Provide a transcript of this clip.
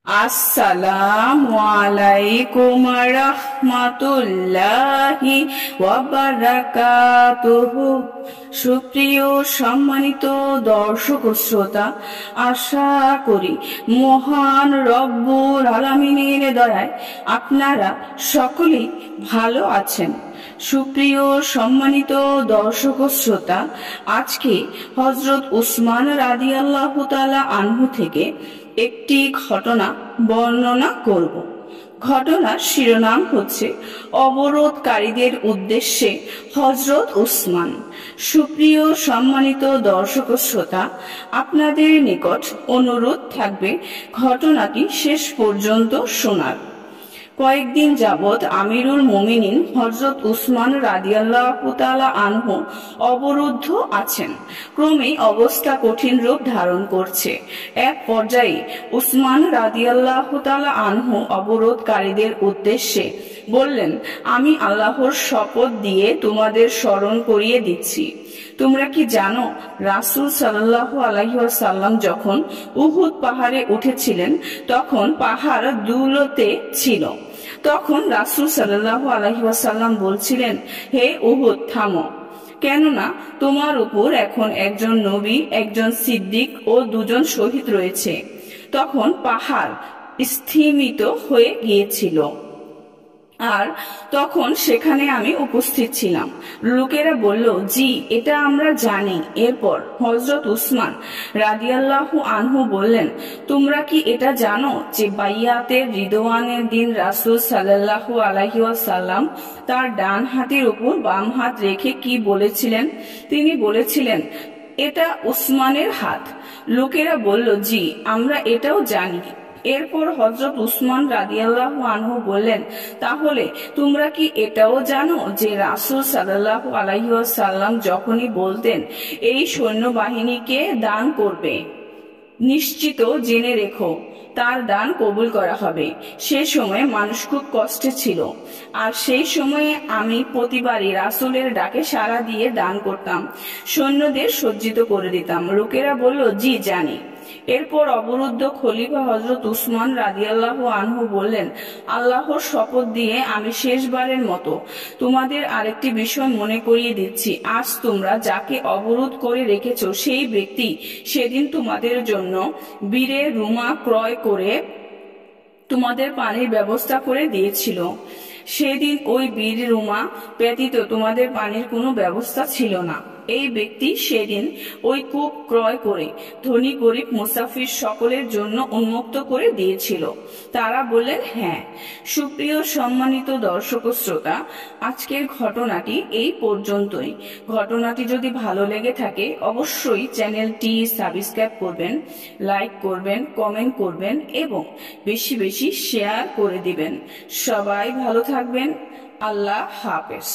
আসসালামু আলাইকুম রাহমাতুল্লাহি ওয়া বারাকাতুহু। সুপ্রিয় সম্মানিত দর্শক ও শ্রোতা, আশা করি মহান রব্বুল আলামিনের দয়ায় আপনারা সকলেই ভালো আছেন। সুপ্রিয় সম্মানিত দর্শক ও শ্রোতা, আজকে হযরত উসমান রাদিয়াল্লাহু তাআলা আনহু থেকে একটি ঘটনা বর্ণনা করব। ঘটনার শিরোনাম হচ্ছে অবরোধকারীদের উদ্দেশ্যে হযরত উসমান। সুপ্রিয় সম্মানিত দর্শক ও শ্রোতা, আপনাদের নিকট অনুরোধ থাকবে ঘটনাটি শেষ পর্যন্ত শোনার। কয়েকদিন যাবৎ আমিরুল মুমিনিন হযরত উসমান রাদিয়াল্লাহু তাআলা আনহু অবরুদ্ধ আছেন। ক্রমেই অবস্থা কঠিন রূপ ধারণ করছে। এক পর্যায়ে উসমান রাদিয়াল্লাহু তাআলা আনহু অবরোধকারীদের উদ্দেশ্যে বললেন, আমি আল্লাহর শপথ দিয়ে তোমাদের স্মরণ করিয়ে দিচ্ছি, তোমরা কি জানো রাসূল সাল্লাল্লাহু আলাইহি ওয়াসাল্লাম যখন উহুদ পাহাড়ে উঠেছিলেন তখন পাহাড় দুলতে ছিল। তখন রাসূল সাল্লাল্লাহু আলাইহি ওয়াসাল্লাম বলছিলেন, হে উহুদ থামো, কেননা তোমার উপর এখন একজন নবী, একজন সিদ্দিক ও দুজন শহীদ রয়েছে। তখন পাহাড় স্থিমিত হয়ে গিয়েছিল আর তখন সেখানে আমি উপস্থিত ছিলাম। লোকেরা বলল, জি এটা আমরা জানি। এরপর হযরত উসমান রাদিয়াল্লাহু আনহু বললেন, তোমরা কি এটা জানো যে বাইয়াতের রিদওয়ানের দিন রাসূল সাল্লাল্লাহু আলাইহি ওয়াসাল্লাম তার ডান হাতের উপর বাম হাত রেখে কি বলেছিলেন? তিনি বলেছিলেন, এটা উসমানের হাত। লোকেরা বলল, জি আমরা এটাও জানি। এরপর হযরত উসমান রাদিয়াল্লাহু আনহু বললেন, তাহলে তোমরা কি এটাও জানো যে রাসূল সাল্লাল্লাহু আলাইহি ওয়াসাল্লাম যখনই বলতেন এই সৈন্যবাহিনীকে দান করবে, নিশ্চিত জেনে রেখো তার দান কবুল করা হবে। সে সময় মানুষ খুব কষ্টে ছিল, আর সেই সময়ে আমি প্রতিবারই রাসূলের ডাকে সাড়া দিয়ে দান করতাম, সৈন্যদের সজ্জিত করে দিতাম। লোকেরা বলল, জি জানি। এরপর অবরুদ্ধ খলিফা হযরত উসমান রাদিয়াল্লাহু আনহু বললেন, আল্লাহর শপথ দিয়ে আমি শেষবারের মতো তোমাদের আরেকটি বিষয় মনে করিয়ে দিচ্ছি। আজ তোমরা যাকে অবরোধ করে রেখেছো সেই ব্যক্তি সেদিন তোমাদের জন্য বীরের রুমা ক্রয় করে তোমাদের পানির ব্যবস্থা করে দিয়েছিল। সেদিন ওই বীর রুমা ব্যতীত তোমাদের পানির কোনো ব্যবস্থা ছিল না। এই ব্যক্তি সেদিন ওই কূপ ক্রয় করে ধনী গরিব মুসাফির সকলের জন্য উন্মুক্ত করে দিয়েছিল। তারা বললেন, হ্যাঁ। সুপ্রিয় সম্মানিত দর্শক ও শ্রোতা, আজকের ঘটনাটি এই পর্যন্তই। ঘটনাটি যদি ভালো লেগে থাকে অবশ্যই চ্যানেলটি সাবস্ক্রাইব করবেন, লাইক করবেন, কমেন্ট করবেন এবং বেশি বেশি শেয়ার করে দিবেন। সবাই ভালো থাকবেন। আল্লাহ হাফেজ।